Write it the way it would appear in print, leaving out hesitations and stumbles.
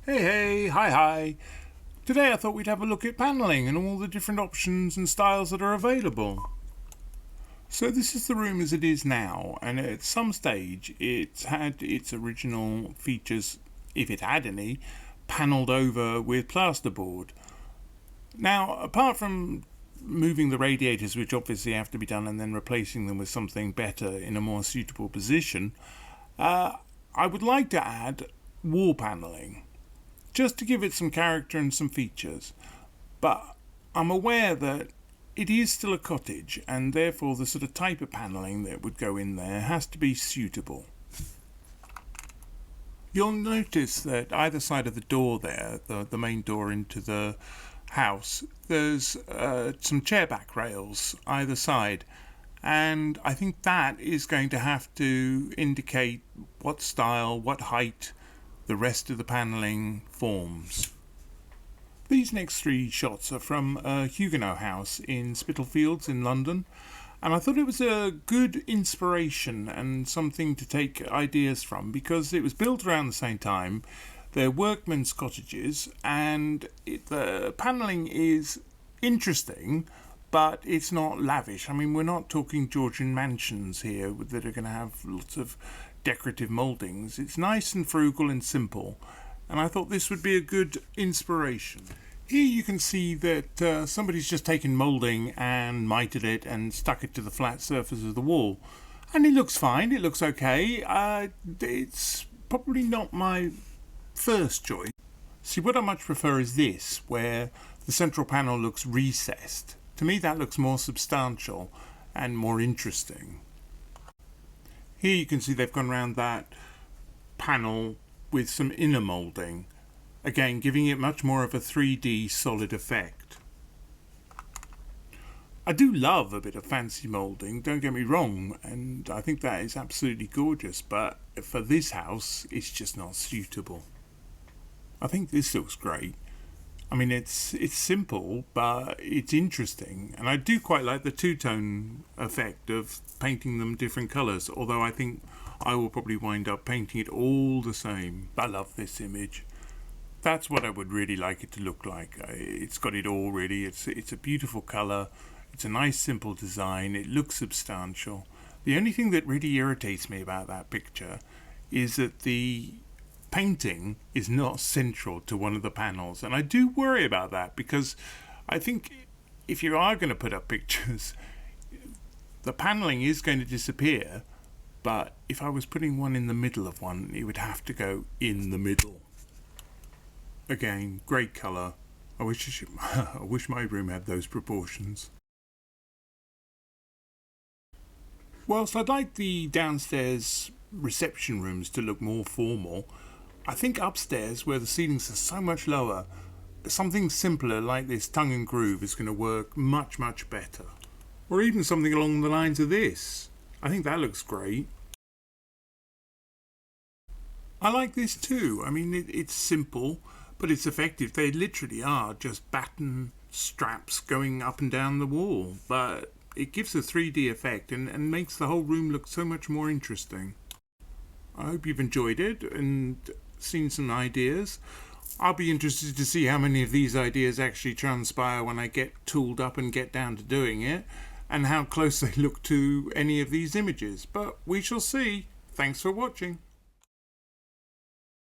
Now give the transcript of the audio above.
Hey, hi. Today I thought we'd have a look at panelling and all the different options and styles that are available. So this is the room as it is now, and at some stage it's had its original features, if it had any, panelled over with plasterboard. Now, apart from moving the radiators, which obviously have to be done, and then replacing them with something better in a more suitable position, I would like to add wall panelling, just to give it some character and some features. But I'm aware that it is still a cottage, and therefore the sort of type of panelling that would go in there has to be suitable. You'll notice that either side of the door there, the main door into the house, there's some chair back rails either side, and I think that is going to have to indicate what style, what height the rest of the panelling forms. These next three shots are from a Huguenot house in Spitalfields in London, and I thought it was a good inspiration and something to take ideas from because it was built around the same time. They're workmen's cottages, and the panelling is interesting, but it's not lavish. I mean, we're not talking Georgian mansions here that are going to have lots of decorative mouldings. It's nice and frugal and simple, and I thought this would be a good inspiration. Here you can see that somebody's just taken moulding and mitered it and stuck it to the flat surface of the wall, and it looks fine, it looks okay. It's probably not my first choice. See, what I much prefer is this, where the central panel looks recessed. To me that looks more substantial and more interesting. Here you can see they've gone around that panel with some inner moulding, again giving it much more of a 3D solid effect. I do love a bit of fancy moulding, don't get me wrong, and I think that is absolutely gorgeous, but for this house it's just not suitable. I think this looks great. I mean, it's simple, but it's interesting, and I do quite like the two-tone effect of painting them different colours, although I think I will probably wind up painting it all the same. I love this image. That's what I would really like it to look like. It's got it all really. It's a beautiful colour, it's a nice simple design, it looks substantial. The only thing that really irritates me about that picture is that the painting is not central to one of the panels, and I do worry about that because I think if you are going to put up pictures, the panelling is going to disappear, but if I was putting one in the middle of one, it would have to go in the middle. Again, great colour. I wish my room had those proportions. Whilst I'd like the downstairs reception rooms to look more formal, I think upstairs, where the ceilings are so much lower, something simpler like this tongue and groove is going to work much better. Or even something along the lines of this. I think that looks great. I like this too. I mean, it's simple, but it's effective. They literally are just batten straps going up and down the wall, but it gives a 3D effect and makes the whole room look so much more interesting. I hope you've enjoyed it and seen some ideas. I'll be interested to see how many of these ideas actually transpire when I get tooled up and get down to doing it, and how close they look to any of these images, but we shall see. Thanks for watching.